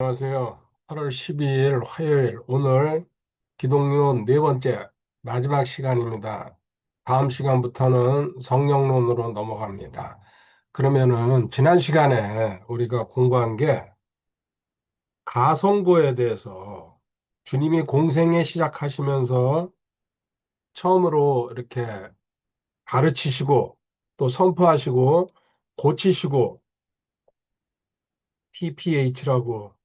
안녕하세요. 8월 12일 화요일 오늘 기독론 네 번째 마지막 시간입니다. 다음 시간부터는 성령론으로 넘어갑니다. 그러면은 지난 시간에 우리가 공부한 게 가성고에 대해서 주님이 공생애 시작하시면서 처음으로 이렇게 가르치시고 또 선포하시고 고치시고 TPH라고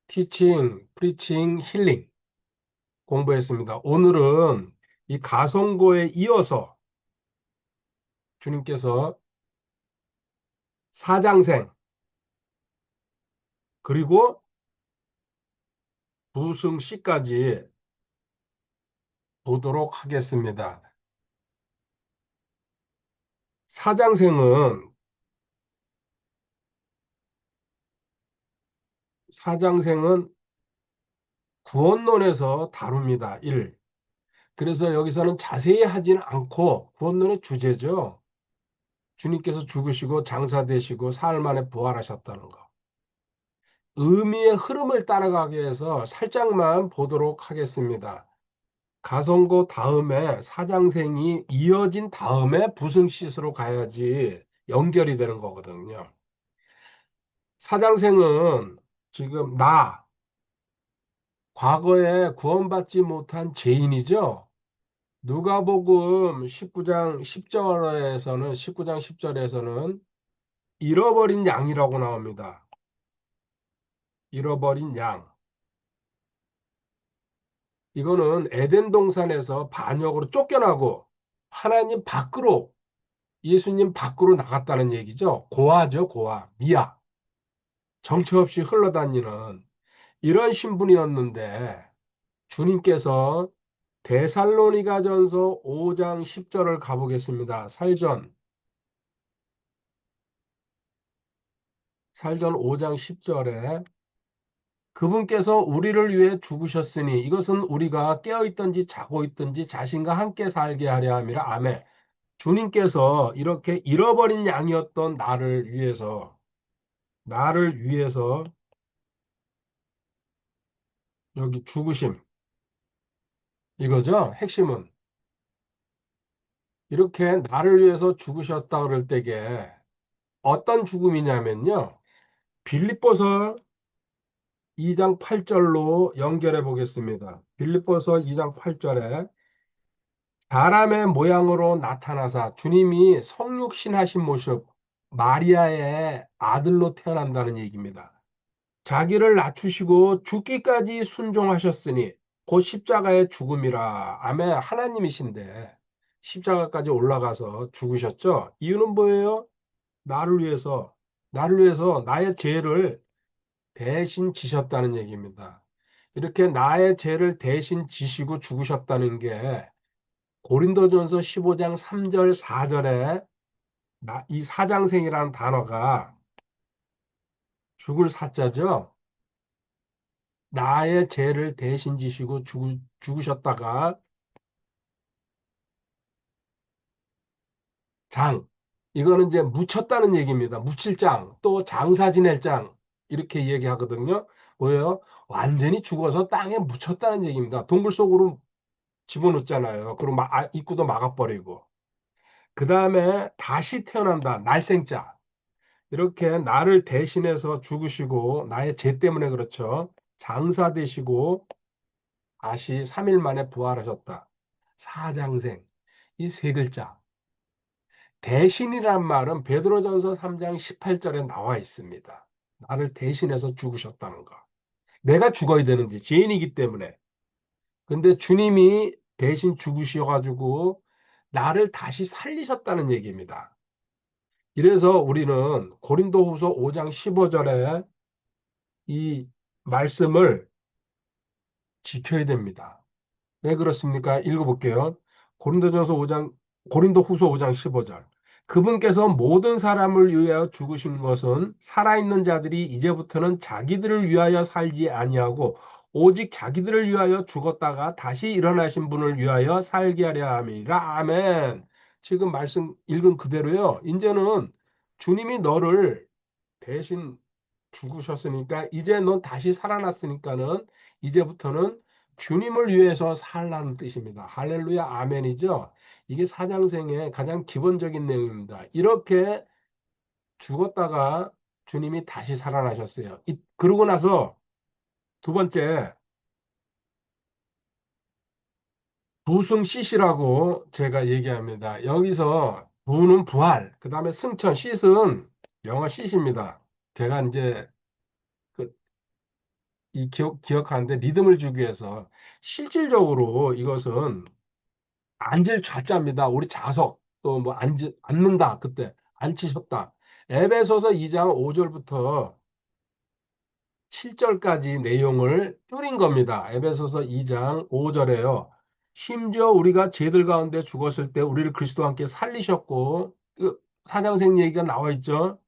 Teaching, Preaching, Healing 공부했습니다. 오늘은 이 가성고에 이어서 주님께서 사장생 그리고 부승씨까지 보도록 하겠습니다. 사장생은 사장생은 구원론에서 다룹니다. 1. 그래서 여기서는 자세히 하지는 않고 구원론의 주제죠. 주님께서 죽으시고 장사되시고 사흘 만에 부활하셨다는 거. 의미의 흐름을 따라가기 위해서 살짝만 보도록 하겠습니다. 가성고 다음에 사장생이 이어진 다음에 부승시스로 가야지 연결이 되는 거거든요. 사장생은 지금 과거에 구원받지 못한 죄인이죠. 누가복음 19장 10절에서는 잃어버린 양이라고 나옵니다. 잃어버린 양. 이거는 에덴 동산에서 반역으로 쫓겨나고 하나님 밖으로 예수님 밖으로 나갔다는 얘기죠. 고아죠, 고아. 미아. 정처 없이 흘러다니는 이런 신분이었는데 주님께서 데살로니가전서 5장 10절을 가보겠습니다. 살전 5장 10절에 그분께서 우리를 위해 죽으셨으니 이것은 우리가 깨어있든지 자고 있든지 자신과 함께 살게 하려 함이라. 아멘. 주님께서 이렇게 잃어버린 양이었던 나를 위해서 여기 죽으심 이거죠. 핵심은 이렇게 나를 위해서 죽으셨다 그럴 때게 어떤 죽음이냐면요. 빌립보서 2장 8절로 연결해 보겠습니다. 빌립보서 2장 8절에 사람의 모양으로 나타나사 주님이 성육신하신 모습 마리아의 아들로 태어난다는 얘기입니다. 자기를 낮추시고 죽기까지 순종하셨으니 곧 십자가의 죽음이라. 아멘. 하나님이신데 십자가까지 올라가서 죽으셨죠. 이유는 뭐예요? 나를 위해서 나의 죄를 대신 지셨다는 얘기입니다. 이렇게 나의 죄를 대신 지시고 죽으셨다는 게 고린도전서 15장 3절 4절에 이 사장생이라는 단어가 죽을 사자죠. 나의 죄를 대신 지시고 죽으셨다가 장. 이거는 이제 묻혔다는 얘기입니다. 묻힐 장, 또 장사 지낼 장 이렇게 얘기하거든요. 뭐예요? 완전히 죽어서 땅에 묻혔다는 얘기입니다. 동굴 속으로 집어넣잖아요. 그리고 입구도 막아버리고. 그 다음에 다시 태어난다. 날생자. 이렇게 나를 대신해서 죽으시고 나의 죄 때문에 그렇죠. 장사 되시고 다시 3일 만에 부활하셨다. 사장생. 이 세 글자. 대신이란 말은 베드로전서 3장 18절에 나와 있습니다. 나를 대신해서 죽으셨다는 거. 내가 죽어야 되는지 죄인이기 때문에. 근데 주님이 대신 죽으셔가지고 나를 다시 살리셨다는 얘기입니다. 이래서 우리는 고린도후서 5장 15절에 이 말씀을 지켜야 됩니다. 왜 그렇습니까? 읽어볼게요. 고린도전서 5장, 고린도후서 5장 15절. 그분께서 모든 사람을 위하여 죽으신 것은 살아있는 자들이 이제부터는 자기들을 위하여 살지 아니하고 오직 자기들을 위하여 죽었다가 다시 일어나신 분을 위하여 살게 하려 함이라. 아멘. 지금 말씀 읽은 그대로요. 이제는 주님이 너를 대신 죽으셨으니까 이제 넌 다시 살아났으니까는 이제부터는 주님을 위해서 살라는 뜻입니다. 할렐루야, 아멘이죠. 이게 사장생의 가장 기본적인 내용입니다. 이렇게 죽었다가 주님이 다시 살아나셨어요. 그러고 나서 두 번째, 부승시시라고 제가 얘기합니다. 여기서 부는 부활, 그 다음에 승천, 씻은 영어 씻입니다. 제가 이제 그, 이 기억하는데 리듬을 주기 위해서 실질적으로 이것은 앉을 좌자입니다. 우리 자석 또 뭐 앉는다 그때 앉히셨다. 에베소서 2장 5절부터 7절까지 내용을 줄인 겁니다. 에베소서 2장 5절에요. 심지어 우리가 죄들 가운데 죽었을 때 우리를 그리스도와 함께 살리셨고 사장생 얘기가 나와 있죠.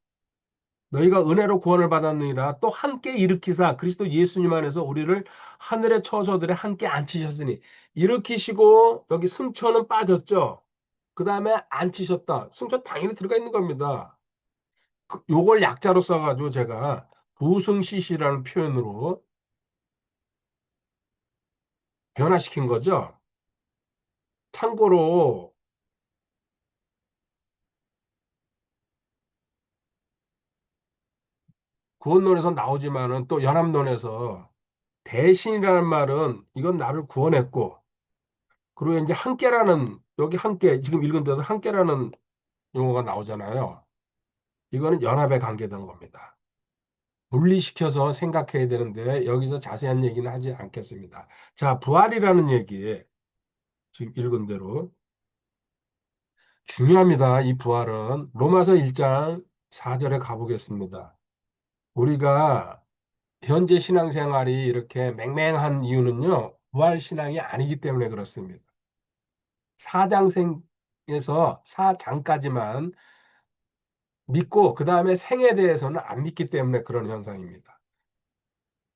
너희가 은혜로 구원을 받았느니라 또 함께 일으키사 그리스도 예수님 안에서 우리를 하늘의 처소들에 함께 앉히셨으니 일으키시고 여기 승천은 빠졌죠. 그 다음에 앉히셨다. 승천 당연히 들어가 있는 겁니다. 요걸 약자로 써가지고 제가 부승시시라는 표현으로 변화시킨 거죠. 참고로 구원론에서 나오지만은 또 연합론에서 대신이라는 말은 이건 나를 구원했고 그리고 이제 함께라는 여기 함께 지금 읽은 데서 함께라는 용어가 나오잖아요. 이거는 연합에 관계된 겁니다. 분리시켜서 생각해야 되는데 여기서 자세한 얘기는 하지 않겠습니다. 자, 부활이라는 얘기 지금 읽은 대로 중요합니다. 이 부활은 로마서 1장 4절에 가보겠습니다. 우리가 현재 신앙생활이 이렇게 맹맹한 이유는요, 부활 신앙이 아니기 때문에 그렇습니다. 사장생에서 사장까지만 믿고 그 다음에 생에 대해서는 안 믿기 때문에 그런 현상입니다.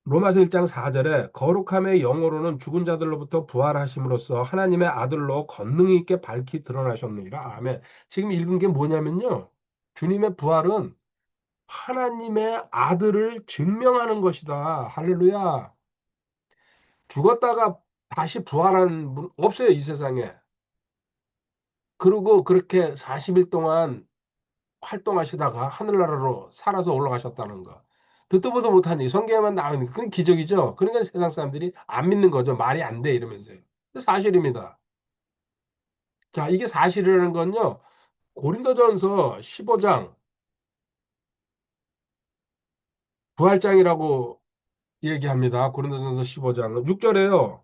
로마서 1장 4절에 거룩함의 영으로는 죽은 자들로부터 부활하심으로써 하나님의 아들로 권능 있게 밝히 드러나셨느니라. 아멘. 지금 읽은 게 뭐냐면요. 주님의 부활은 하나님의 아들을 증명하는 것이다. 할렐루야. 죽었다가 다시 부활한 분 없어요, 이 세상에. 그리고 그렇게 40일 동안 활동하시다가 하늘나라로 살아서 올라가셨다는 거. 듣도 보도 못한 얘기, 성경에만 나오는 그건 기적이죠. 그러니까 세상 사람들이 안 믿는 거죠. 말이 안 돼, 이러면서요. 사실입니다. 자, 이게 사실이라는 건요. 고린도전서 15장 부활장이라고 얘기합니다. 고린도전서 15장 6절에요.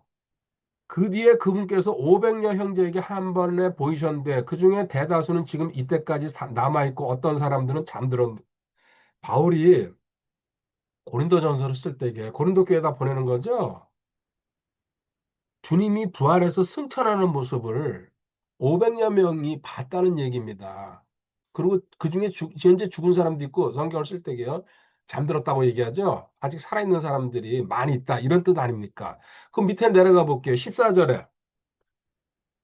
그 뒤에 그분께서 500여 형제에게 한 번에 보이셨는데 그중에 대다수는 지금 이때까지 남아있고 어떤 사람들은 잠들었는데 바울이 고린도전서를 쓸 때 이게 고린도 교회에다 보내는 거죠. 주님이 부활해서 승천하는 모습을 500여 명이 봤다는 얘기입니다. 그리고 그중에 현재 죽은 사람도 있고 성경을 쓸 때게요. 잠들었다고 얘기하죠. 아직 살아있는 사람들이 많이 있다. 이런 뜻 아닙니까? 그 밑에 내려가 볼게요. 14절에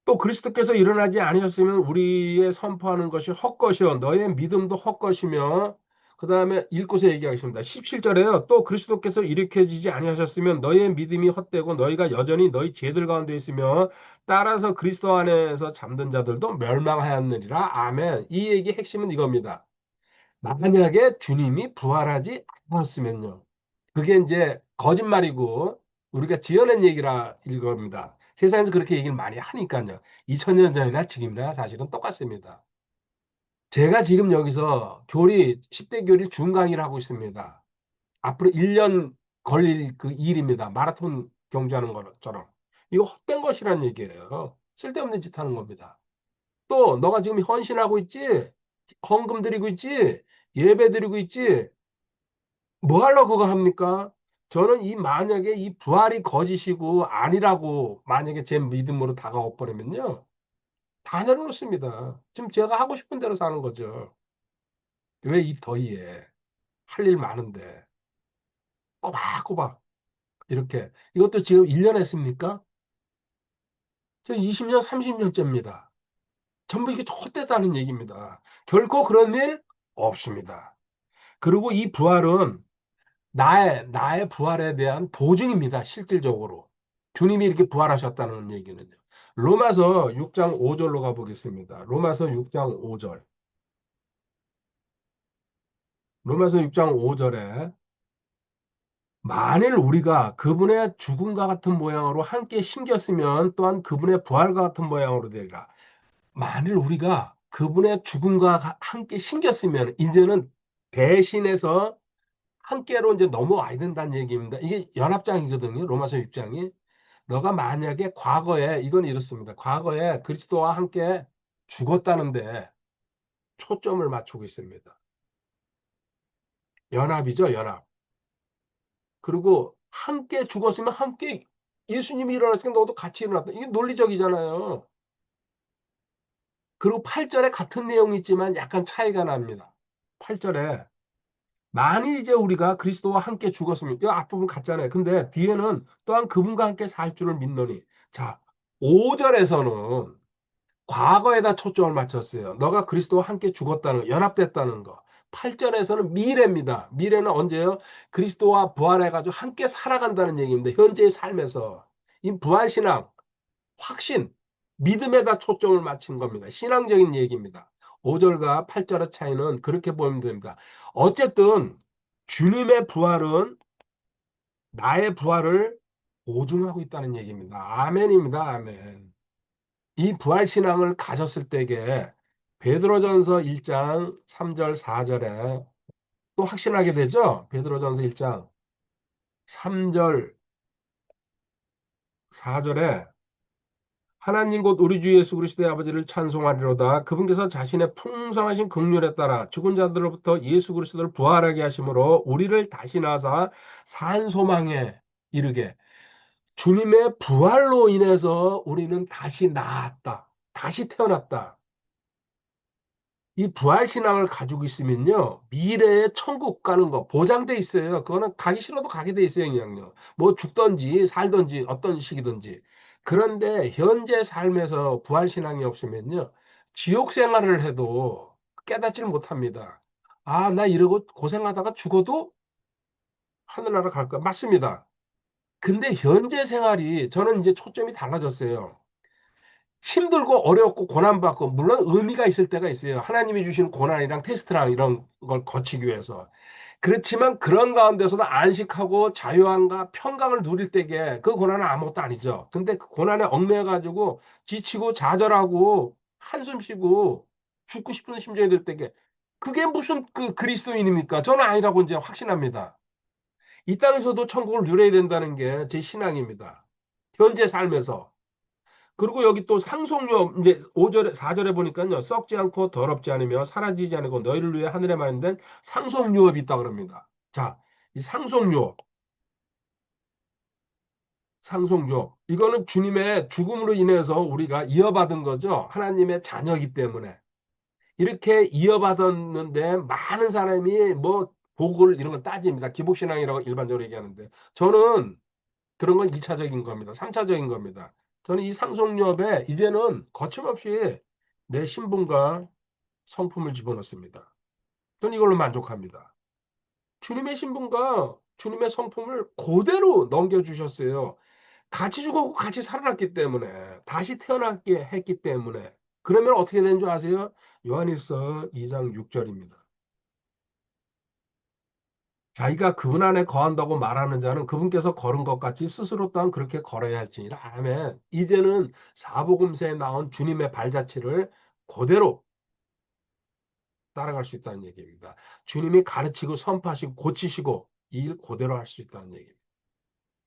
또 그리스도께서 일어나지 아니었으면 우리의 선포하는 것이 헛것이요 너의 믿음도 헛것이며 그 다음에 읽고서 얘기하겠습니다. 17절에요. 또 그리스도께서 일으켜지지 아니하셨으면 너의 믿음이 헛되고 너희가 여전히 너희 죄들 가운데 있으며 따라서 그리스도 안에서 잠든 자들도 멸망하였느니라. 아멘. 이 얘기 핵심은 이겁니다. 만약에 주님이 부활하지 않았으면요. 그게 이제 거짓말이고 우리가 지어낸 얘기라 이겁니다. 세상에서 그렇게 얘기를 많이 하니까요. 2000년 전이나 지금이나 사실은 똑같습니다. 제가 지금 여기서 교리, 10대 교리 중강의를 하고 있습니다. 앞으로 1년 걸릴 그 일입니다. 마라톤 경주하는 것처럼. 이거 헛된 것이란 얘기예요. 쓸데없는 짓 하는 겁니다. 또 너가 지금 헌신하고 있지? 헌금 드리고 있지? 예배 드리고 있지? 뭐 하려고 그거 합니까? 저는 이 만약에 이 부활이 거짓이고 아니라고 만약에 제 믿음으로 다가와 버리면요. 다 내려놓습니다. 지금 제가 하고 싶은 대로 사는 거죠. 왜 이 더위에 할 일 많은데 꼬박꼬박 이렇게 이것도 지금 1년 했습니까? 저 20년, 30년째입니다. 전부 이게 헛되다는 얘기입니다. 결코 그런 일 없습니다. 그리고 이 부활은 나의 부활에 대한 보증입니다. 실질적으로. 주님이 이렇게 부활하셨다는 얘기는요. 로마서 6장 5절로 가보겠습니다. 로마서 6장 5절. 로마서 6장 5절에 만일 우리가 그분의 죽음과 같은 모양으로 함께 심겼으면 또한 그분의 부활과 같은 모양으로 되리라. 만일 우리가 그분의 죽음과 함께 심겼으면 이제는 대신해서 함께로 이제 넘어와야 된다는 얘기입니다. 이게 연합장이거든요. 로마서 6장이. 너가 만약에 과거에 이건 이렇습니다. 과거에 그리스도와 함께 죽었다는데 초점을 맞추고 있습니다. 연합이죠, 연합. 그리고 함께 죽었으면 함께 예수님이 일어났으니까 너도 같이 일어났다. 이게 논리적이잖아요. 그리고 8절에 같은 내용이 있지만 약간 차이가 납니다. 8절에 만일 이제 우리가 그리스도와 함께 죽었으면 이 앞부분 같잖아요. 근데 뒤에는 또한 그분과 함께 살 줄을 믿노니. 자, 5절에서는 과거에다 초점을 맞췄어요. 너가 그리스도와 함께 죽었다는 거, 연합됐다는 거. 8절에서는 미래입니다. 미래는 언제요? 그리스도와 부활해가지고 함께 살아간다는 얘기입니다. 현재의 삶에서. 이 부활신앙, 확신, 믿음에다 초점을 맞춘 겁니다. 신앙적인 얘기입니다. 5절과 8절의 차이는 그렇게 보면 됩니다. 어쨌든 주님의 부활은 나의 부활을 보증하고 있다는 얘기입니다. 아멘입니다. 아멘. 이 부활 신앙을 가졌을 때에 베드로전서 1장 3절 4절에 또 확신하게 되죠. 베드로전서 1장 3절 4절에 하나님 곧 우리 주 예수 그리스도의 아버지를 찬송하리로다. 그분께서 자신의 풍성하신 긍휼에 따라 죽은 자들로부터 예수 그리스도를 부활하게 하심으로 우리를 다시 낳아사 산 소망에 이르게 주님의 부활로 인해서 우리는 다시 나았다. 다시 태어났다. 이 부활신앙을 가지고 있으면요, 미래에 천국 가는 거 보장돼 있어요. 그거는 가기 싫어도 가게 돼 있어요, 그냥요. 뭐 죽든지 살든지 어떤 식이든지. 그런데 현재 삶에서 부활신앙이 없으면요, 지옥 생활을 해도 깨닫지를 못합니다. 아, 나 이러고 고생하다가 죽어도 하늘나라 갈 거야. 맞습니다. 근데 현재 생활이 저는 이제 초점이 달라졌어요. 힘들고 어렵고 고난받고 물론 의미가 있을 때가 있어요. 하나님이 주시는 고난이랑 테스트랑 이런 걸 거치기 위해서. 그렇지만 그런 가운데서도 안식하고 자유함과 평강을 누릴 때에 그 고난은 아무것도 아니죠. 근데 그 고난에 얽매여 가지고 지치고 좌절하고 한숨 쉬고 죽고 싶은 심정이 들 때에 그게 무슨 그 그리스도인입니까? 저는 아니라고 이제 확신합니다. 이 땅에서도 천국을 누려야 된다는 게 제 신앙입니다. 현재 삶에서. 그리고 여기 또 상속료 이제 5절에 4절에 보니까요. 썩지 않고 더럽지 않으며 사라지지 않고 너희를 위해 하늘에 마련된 상속유업이 있다 그럽니다. 자, 이 상속유업, 상속유업. 이거는 주님의 죽음으로 인해서 우리가 이어받은 거죠. 하나님의 자녀이기 때문에. 이렇게 이어받았는데 많은 사람이 뭐 복을 이런 걸 따집니다. 기복신앙이라고 일반적으로 얘기하는데 저는 그런 건 1차적인 겁니다. 3차적인 겁니다. 저는 이 상속유업에 이제는 거침없이 내 신분과 성품을 집어넣습니다. 저는 이걸로 만족합니다. 주님의 신분과 주님의 성품을 그대로 넘겨주셨어요. 같이 죽었고 같이 살아났기 때문에 다시 태어났게 했기 때문에 그러면 어떻게 되는 줄 아세요? 요한일서 2장 6절입니다. 자기가 그분 안에 거한다고 말하는 자는 그분께서 걸은 것 같이 스스로 또한 그렇게 걸어야 할지니라. 아멘. 이제는 사복음서에 나온 주님의 발자취를 그대로 따라갈 수 있다는 얘기입니다. 주님이 가르치고 선포하시고 고치시고 이 일 그대로 할 수 있다는 얘기입니다.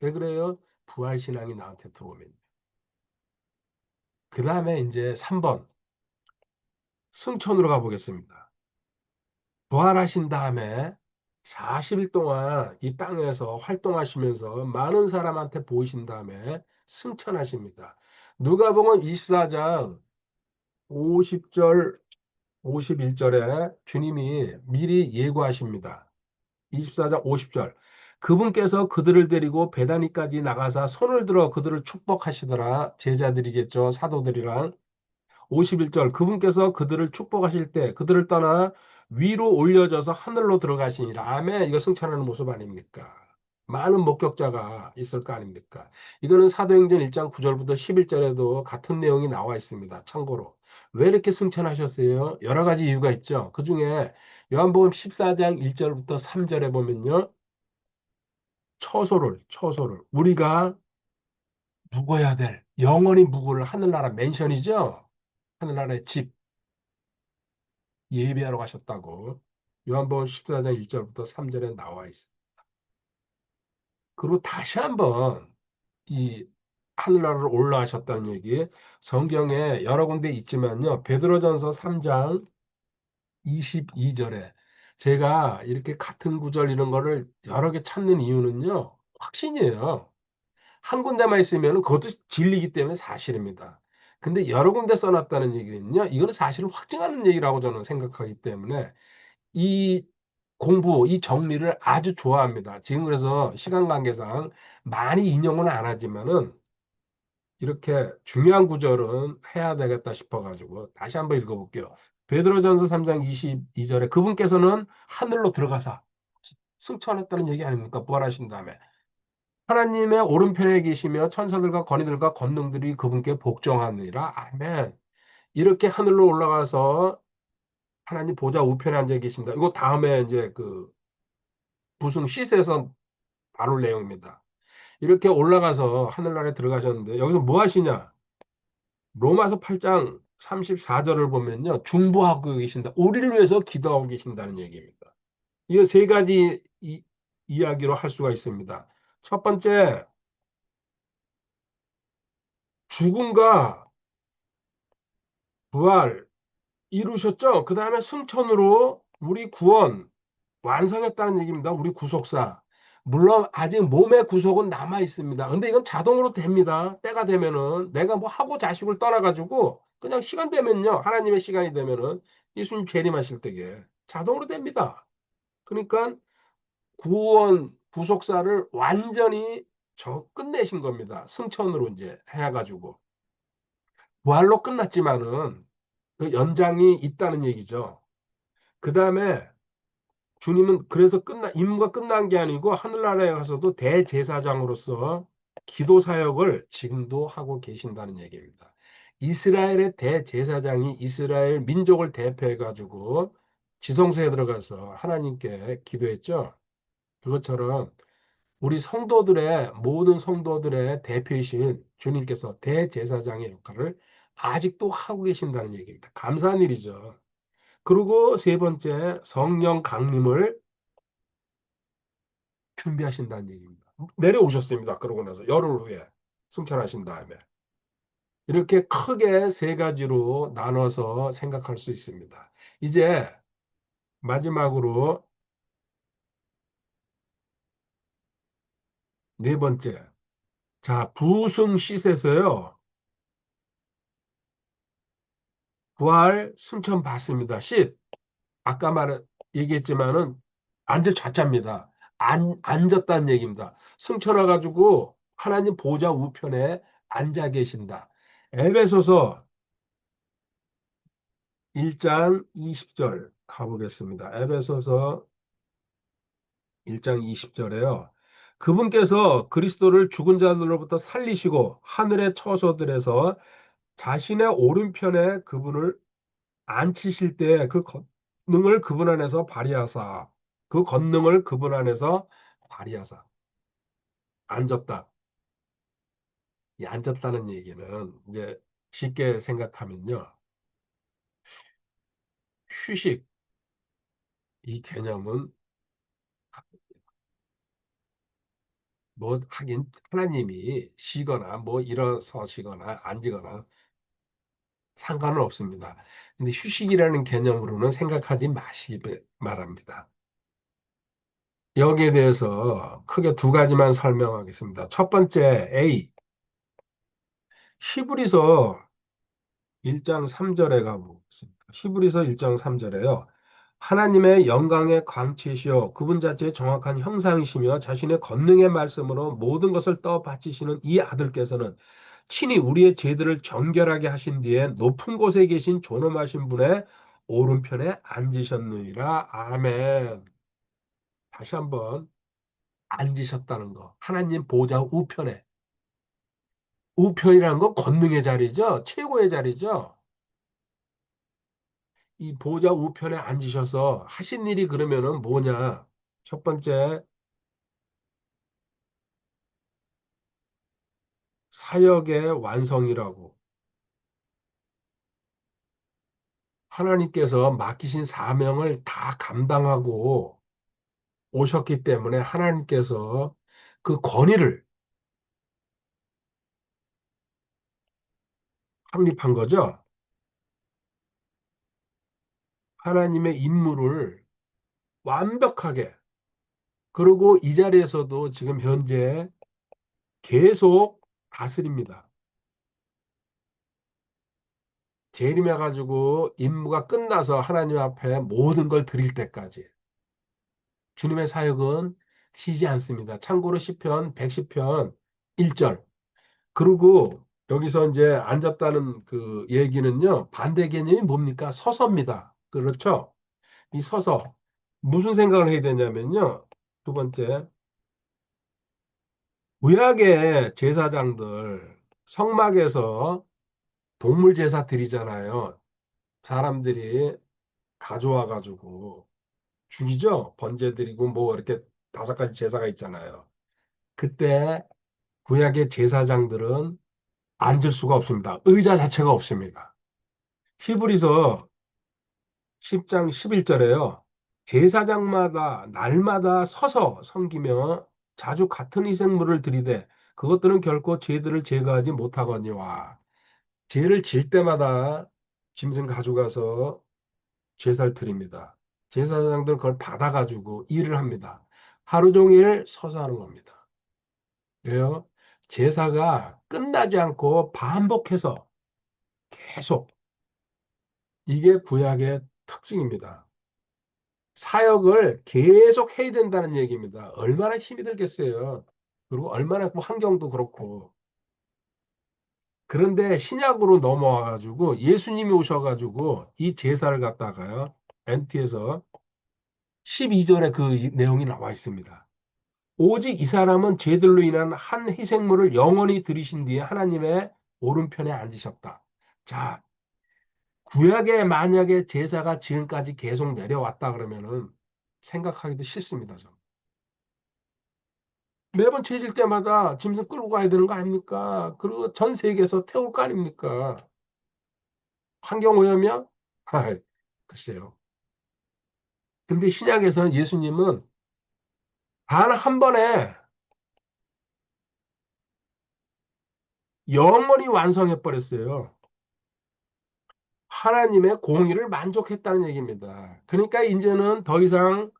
왜 그래요? 부활신앙이 나한테 들어오면. 그 다음에 이제 3번 승천으로 가보겠습니다. 부활하신 다음에 40일 동안 이 땅에서 활동하시면서 많은 사람한테 보이신 다음에 승천하십니다. 누가복음 24장 50절, 51절에 주님이 미리 예고하십니다. 24장 50절. 그분께서 그들을 데리고 베다니까지 나가사 손을 들어 그들을 축복하시더라. 제자들이겠죠. 사도들이랑. 51절. 그분께서 그들을 축복하실 때 그들을 떠나 위로 올려져서 하늘로 들어가시니라. 아멘. 이거 승천하는 모습 아닙니까? 많은 목격자가 있을 거 아닙니까? 이거는 사도행전 1장 9절부터 11절에도 같은 내용이 나와 있습니다. 참고로. 왜 이렇게 승천하셨어요? 여러 가지 이유가 있죠. 그 중에 요한복음 14장 1절부터 3절에 보면요. 처소를 우리가 묵어야 될 영원히 묵을 하늘나라 맨션이죠. 하늘나라의 집 예비하러 가셨다고 요한복음 14장 1절부터 3절에 나와 있습니다. 그리고 다시 한번 이 하늘나라로 올라가셨다는 얘기 성경에 여러 군데 있지만요. 베드로전서 3장 22절에 제가 이렇게 같은 구절 이런 거를 여러 개 찾는 이유는요. 확신이에요. 한 군데만 있으면 그것도 진리이기 때문에 사실입니다. 근데 여러 군데 써놨다는 얘기는요. 이거는 사실을 확증하는 얘기라고 저는 생각하기 때문에 이 공부, 이 정리를 아주 좋아합니다. 지금 그래서 시간 관계상 많이 인용은 안 하지만은 이렇게 중요한 구절은 해야 되겠다 싶어가지고 다시 한번 읽어볼게요. 베드로전서 3장 22절에 그분께서는 하늘로 들어가사 승천했다는 얘기 아닙니까? 부활하신 다음에. 하나님의 오른편에 계시며 천사들과 권위들과 권능들이 그분께 복종하느니라. 아멘. 이렇게 하늘로 올라가서 하나님 보좌 우편에 앉아 계신다. 이거 다음에 이제 그 부승 시세에서 다룰 내용입니다. 이렇게 올라가서 하늘나라에 들어가셨는데 여기서 뭐 하시냐? 로마서 8장 34절을 보면요. 중보하고 계신다. 우리를 위해서 기도하고 계신다는 얘기입니다. 이 세 가지 이야기로 할 수가 있습니다. 첫 번째, 죽음과 부활 이루셨죠? 그 다음에 승천으로 우리 구원 완성했다는 얘기입니다. 우리 구속사. 물론 아직 몸의 구속은 남아 있습니다. 근데 이건 자동으로 됩니다. 때가 되면은 내가 뭐 하고 자식을 떠나가지고 그냥 시간 되면요. 하나님의 시간이 되면은 예수님 재림하실 때게 자동으로 됩니다. 그러니까 구원 구속사를 완전히 저 끝내신 겁니다. 승천으로 이제 해가지고 부활로 끝났지만은 그 연장이 있다는 얘기죠. 그 다음에 주님은 그래서 임무가 끝난 게 아니고 하늘나라에 가서도 대제사장으로서 기도 사역을 지금도 하고 계신다는 얘기입니다. 이스라엘의 대제사장이 이스라엘 민족을 대표해 가지고 지성소에 들어가서 하나님께 기도했죠. 그것처럼 우리 성도들의 모든 성도들의 대표이신 주님께서 대제사장의 역할을 아직도 하고 계신다는 얘기입니다. 감사한 일이죠. 그리고 세 번째 성령 강림을 준비하신다는 얘기입니다. 내려오셨습니다. 그러고 나서 열흘 후에 승천하신 다음에 이렇게 크게 세 가지로 나눠서 생각할 수 있습니다. 이제 마지막으로 네 번째. 자, 부승 씻에서요. 부활 승천 받습니다. 씻. 아까 얘기했지만은 앉을 좌자입니다. 앉았다는 얘기입니다. 승천해 가지고 하나님 보좌 우편에 앉아 계신다. 에베소서 1장 20절 가보겠습니다. 에베소서 1장 20절에요. 그분께서 그리스도를 죽은 자들로부터 살리시고 하늘의 처소들에서 자신의 오른편에 그분을 앉히실 때 그 권능을 그분 안에서 발휘하사 그 권능을 그분 안에서 발휘하사 앉았다. 이 앉았다는 얘기는 이제 쉽게 생각하면요. 휴식 이 개념은 뭐 하긴 하나님이 쉬거나 뭐 일어서시거나 앉거나 상관은 없습니다. 근데 휴식이라는 개념으로는 생각하지 마시기 바랍니다. 여기에 대해서 크게 두 가지만 설명하겠습니다. 첫 번째 A 히브리서 1장 3절에 가보겠습니다. 히브리서 1장 3절에요. 하나님의 영광의 광채시여 그분 자체의 정확한 형상이시며 자신의 권능의 말씀으로 모든 것을 떠받치시는 이 아들께서는 친히 우리의 죄들을 정결하게 하신 뒤에 높은 곳에 계신 존엄하신 분의 오른편에 앉으셨느니라. 아멘. 다시 한번 앉으셨다는 거. 하나님 보좌 우편에. 우편이라는 건 권능의 자리죠. 최고의 자리죠. 이 보좌 우편에 앉으셔서 하신 일이 그러면은 뭐냐? 첫 번째, 사역의 완성이라고. 하나님께서 맡기신 사명을 다 감당하고 오셨기 때문에 하나님께서 그 권위를 확립한 거죠. 하나님의 임무를 완벽하게. 그리고 이 자리에서도 지금 현재 계속 다스립니다. 재림해가지고 임무가 끝나서 하나님 앞에 모든 걸 드릴 때까지. 주님의 사역은 쉬지 않습니다. 참고로 시편 110편 1절. 그리고 여기서 이제 앉았다는 그 얘기는요, 반대 개념이 뭡니까? 서서입니다. 그렇죠? 이 서서. 무슨 생각을 해야 되냐면요. 두 번째, 구약의 제사장들 성막에서 동물 제사 드리잖아요. 사람들이 가져와 가지고 죽이죠. 번제 드리고 뭐 이렇게 다섯 가지 제사가 있잖아요. 그때 구약의 제사장들은 앉을 수가 없습니다. 의자 자체가 없습니다. 히브리서 10장 11절에요. 제사장마다 날마다 서서 섬기며 자주 같은 희생물을 드리되 그것들은 결코 죄들을 제거하지 못하거니와. 죄를 질 때마다 짐승 가져가서 제사를 드립니다. 제사장들은 그걸 받아가지고 일을 합니다. 하루 종일 서서 하는 겁니다. 왜요? 제사가 끝나지 않고 반복해서 계속. 이게 구약의 특징입니다. 사역을 계속 해야 된다는 얘기입니다. 얼마나 힘이 들겠어요. 그리고 얼마나 그 환경도 그렇고. 그런데 신약으로 넘어와가지고 예수님이 오셔가지고 이 제사를 갖다가요. NT에서 12절에 그 내용이 나와 있습니다. 오직 이 사람은 죄들로 인한 한 희생물을 영원히 들이신 뒤에 하나님의 오른편에 앉으셨다. 자, 구약에 만약에 제사가 지금까지 계속 내려왔다 그러면은 생각하기도 싫습니다. 좀. 매번 죄질 때마다 짐승 끌고 가야 되는 거 아닙니까? 그리고 전 세계에서 태울 거 아닙니까? 환경오염이야? 아이, 글쎄요. 근데 신약에서는 예수님은 단 한 번에 영원히 완성해 버렸어요. 하나님의 공의를 만족했다는 얘기입니다. 그러니까 이제는 더 이상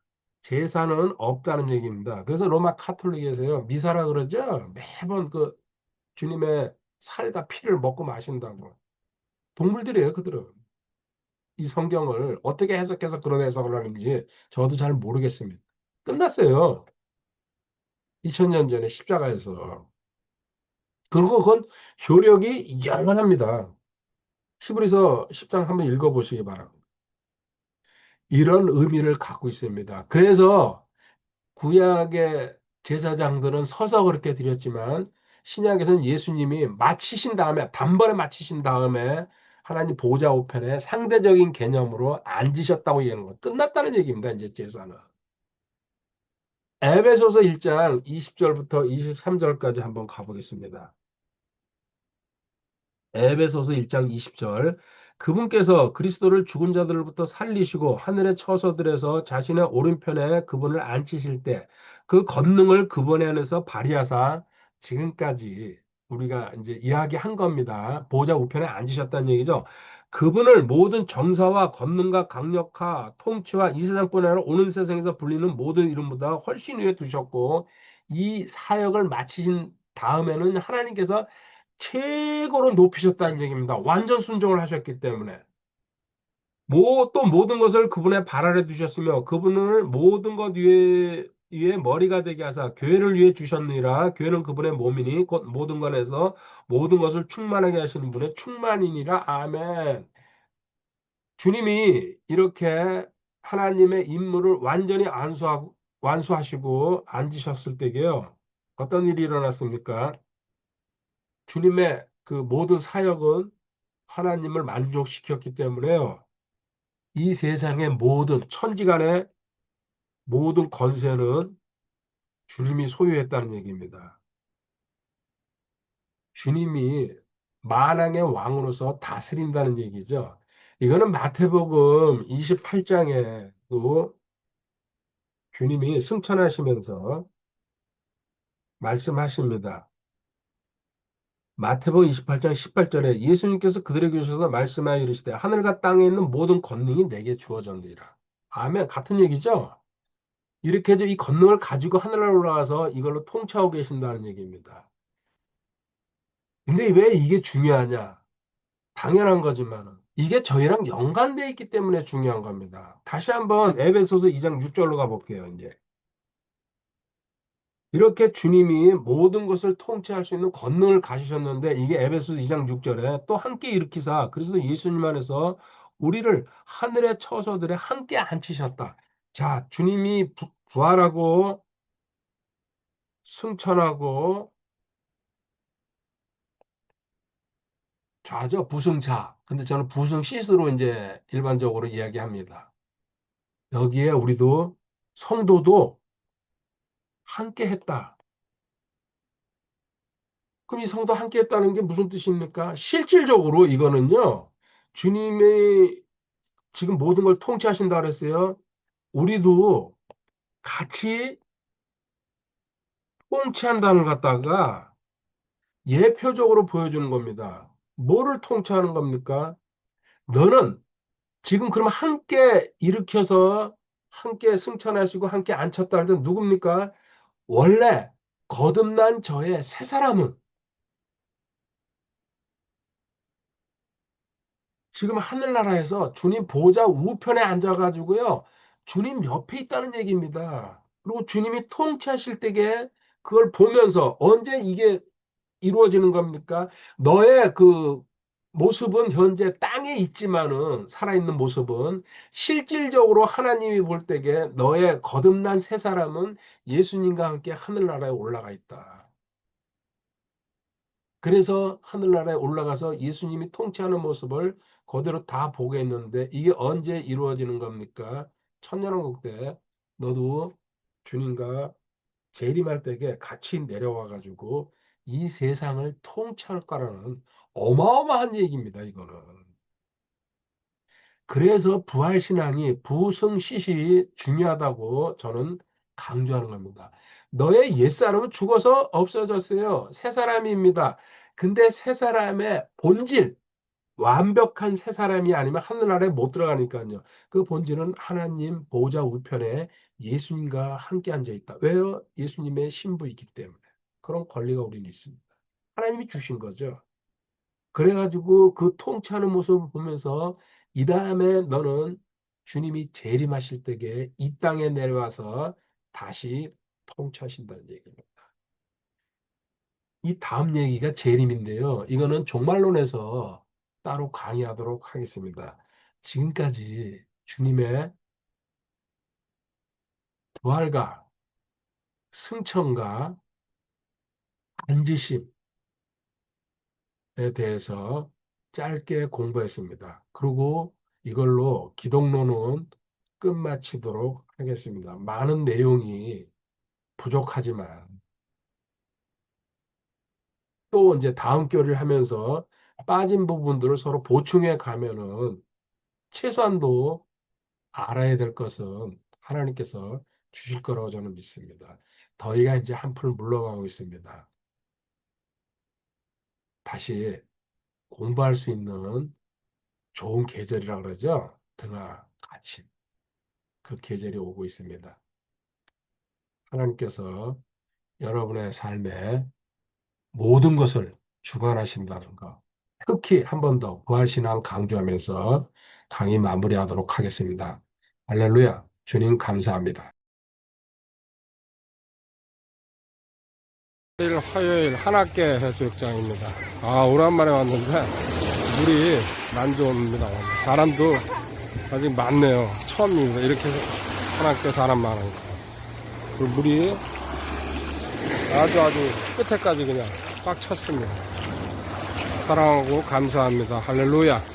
제사는 없다는 얘기입니다. 그래서 로마 카톨릭에서요, 미사라 그러죠? 매번 그 주님의 살과 피를 먹고 마신다고. 동물들이에요, 그들은. 이 성경을 어떻게 해석해서 그런 해석을 하는지 저도 잘 모르겠습니다. 끝났어요. 2000년 전에 십자가에서. 그리고 그건 효력이 영원합니다. 히브리서 10장 한번 읽어보시기 바랍니다. 이런 의미를 갖고 있습니다. 그래서 구약의 제사장들은 서서 그렇게 드렸지만 신약에서는 예수님이 마치신 다음에 단번에 마치신 다음에 하나님 보좌 우편에 상대적인 개념으로 앉으셨다고 얘기하는 거 끝났다는 얘기입니다. 이제 제사는. 에베소서 1장 20절부터 23절까지 한번 가보겠습니다. 에베소서 1장 20절. 그분께서 그리스도를 죽은 자들로부터 살리시고 하늘의 처소들에서 자신의 오른편에 그분을 앉히실 때 그 권능을 그분 안에서 발휘하사 지금까지 우리가 이제 이야기한 겁니다. 보좌 우편에 앉으셨다는 얘기죠. 그분을 모든 정사와 권능과 강력과 통치와 이 세상뿐 아니라 오는 세상에서 불리는 모든 이름보다 훨씬 위에 두셨고 이 사역을 마치신 다음에는 하나님께서 최고로 높이셨다는 얘기입니다. 완전 순종을 하셨기 때문에. 또 모든 것을 그분의 발 아래 두셨으며 그분을 모든 것 위에 머리가 되게 하사 교회를 위해 주셨느니라. 교회는 그분의 몸이니 곧 모든 것에서 모든 것을 충만하게 하시는 분의 충만이니라. 아멘. 주님이 이렇게 하나님의 임무를 완전히 완수하시고 앉으셨을 때게요. 어떤 일이 일어났습니까? 주님의 그 모든 사역은 하나님을 만족시켰기 때문에요. 이 세상의 모든 천지간의 모든 권세는 주님이 소유했다는 얘기입니다. 주님이 만왕의 왕으로서 다스린다는 얘기죠. 이거는 마태복음 28장에도 주님이 승천하시면서 말씀하십니다. 마태복음 28장 18절에 예수님께서 그들에게 오셔서 말씀하여 이르시되 하늘과 땅에 있는 모든 권능이 내게 주어졌느니라. 아멘. 같은 얘기죠. 이렇게 해서 이 권능을 가지고 하늘나라 올라가서 이걸로 통치하고 계신다는 얘기입니다. 근데 왜 이게 중요하냐? 당연한 거지만 이게 저희랑 연관되어 있기 때문에 중요한 겁니다. 다시 한번 에베소서 2장 6절로 가볼게요. 이제 이렇게 주님이 모든 것을 통치할 수 있는 권능을 가지셨는데 이게 에베소서 2장 6절에 또 함께 일으키사 그래서 예수님 안에서 우리를 하늘의 처소들에 함께 앉히셨다. 자, 주님이 부활하고 승천하고 좌죠, 부승자. 근데 저는 부승시스로 이제 일반적으로 이야기합니다. 여기에 우리도 성도도 함께 했다. 그럼 이 성도 함께 했다는 게 무슨 뜻입니까? 실질적으로 이거는요, 주님의 지금 모든 걸 통치하신다 그랬어요. 우리도 같이 통치한다는 걸 갖다가 예표적으로 보여주는 겁니다. 뭐를 통치하는 겁니까? 너는 지금 그러면 함께 일으켜서 함께 승천하시고 함께 앉혔다 할 때 누굽니까? 원래 거듭난 저의 새 사람은 지금 하늘나라에서 주님 보좌 우편에 앉아가지고요. 주님 옆에 있다는 얘기입니다. 그리고 주님이 통치하실 때에 그걸 보면서 언제 이게 이루어지는 겁니까? 너의 그 모습은 현재 땅에 있지만은 살아있는 모습은 실질적으로 하나님이 볼 때에 너의 거듭난 새 사람은 예수님과 함께 하늘나라에 올라가 있다. 그래서 하늘나라에 올라가서 예수님이 통치하는 모습을 그대로 다 보게 했는데 이게 언제 이루어지는 겁니까? 천년왕국 때 너도 주님과 재림할 때에 같이 내려와 가지고 이 세상을 통치할 거라는 어마어마한 얘기입니다, 이거는. 그래서 부활신앙이 부승시시 중요하다고 저는 강조하는 겁니다. 너의 옛사람은 죽어서 없어졌어요. 새 사람입니다. 근데 새 사람의 본질, 완벽한 새 사람이 아니면 하늘나라에 못 들어가니까요. 그 본질은 하나님 보좌 우편에 예수님과 함께 앉아 있다. 왜요? 예수님의 신부이기 때문에. 그런 권리가 우리는 있습니다. 하나님이 주신 거죠. 그래가지고 그 통치하는 모습을 보면서 이 다음에 너는 주님이 재림하실 때에 이 땅에 내려와서 다시 통치하신다는 얘기입니다. 이 다음 얘기가 재림인데요. 이거는 종말론에서 따로 강의하도록 하겠습니다. 지금까지 주님의 부활과 승천과 앉으심에 대해서 짧게 공부했습니다. 그리고 이걸로 기독론은 끝마치도록 하겠습니다. 많은 내용이 부족하지만 또 이제 다음 교리를 하면서 빠진 부분들을 서로 보충해 가면은 최소한도 알아야 될 것은 하나님께서 주실 거라고 저는 믿습니다. 더위가 이제 한풀 물러가고 있습니다. 다시 공부할 수 있는 좋은 계절이라 그러죠. 등하 같이 그 계절이 오고 있습니다. 하나님께서 여러분의 삶에 모든 것을 주관하신다는 거. 특히 한 번 더 부활신앙 강조하면서 강의 마무리하도록 하겠습니다. 할렐루야. 주님 감사합니다. 내일 화요일 한학계 해수욕장입니다. 오랜만에 왔는데 물이 난 좋습니다. 사람도 아직 많네요. 처음입니다. 이렇게 해서 하나님께 사람 많은 거. 그 물이 아주 끝에까지 그냥 꽉 찼습니다. 사랑하고 감사합니다. 할렐루야.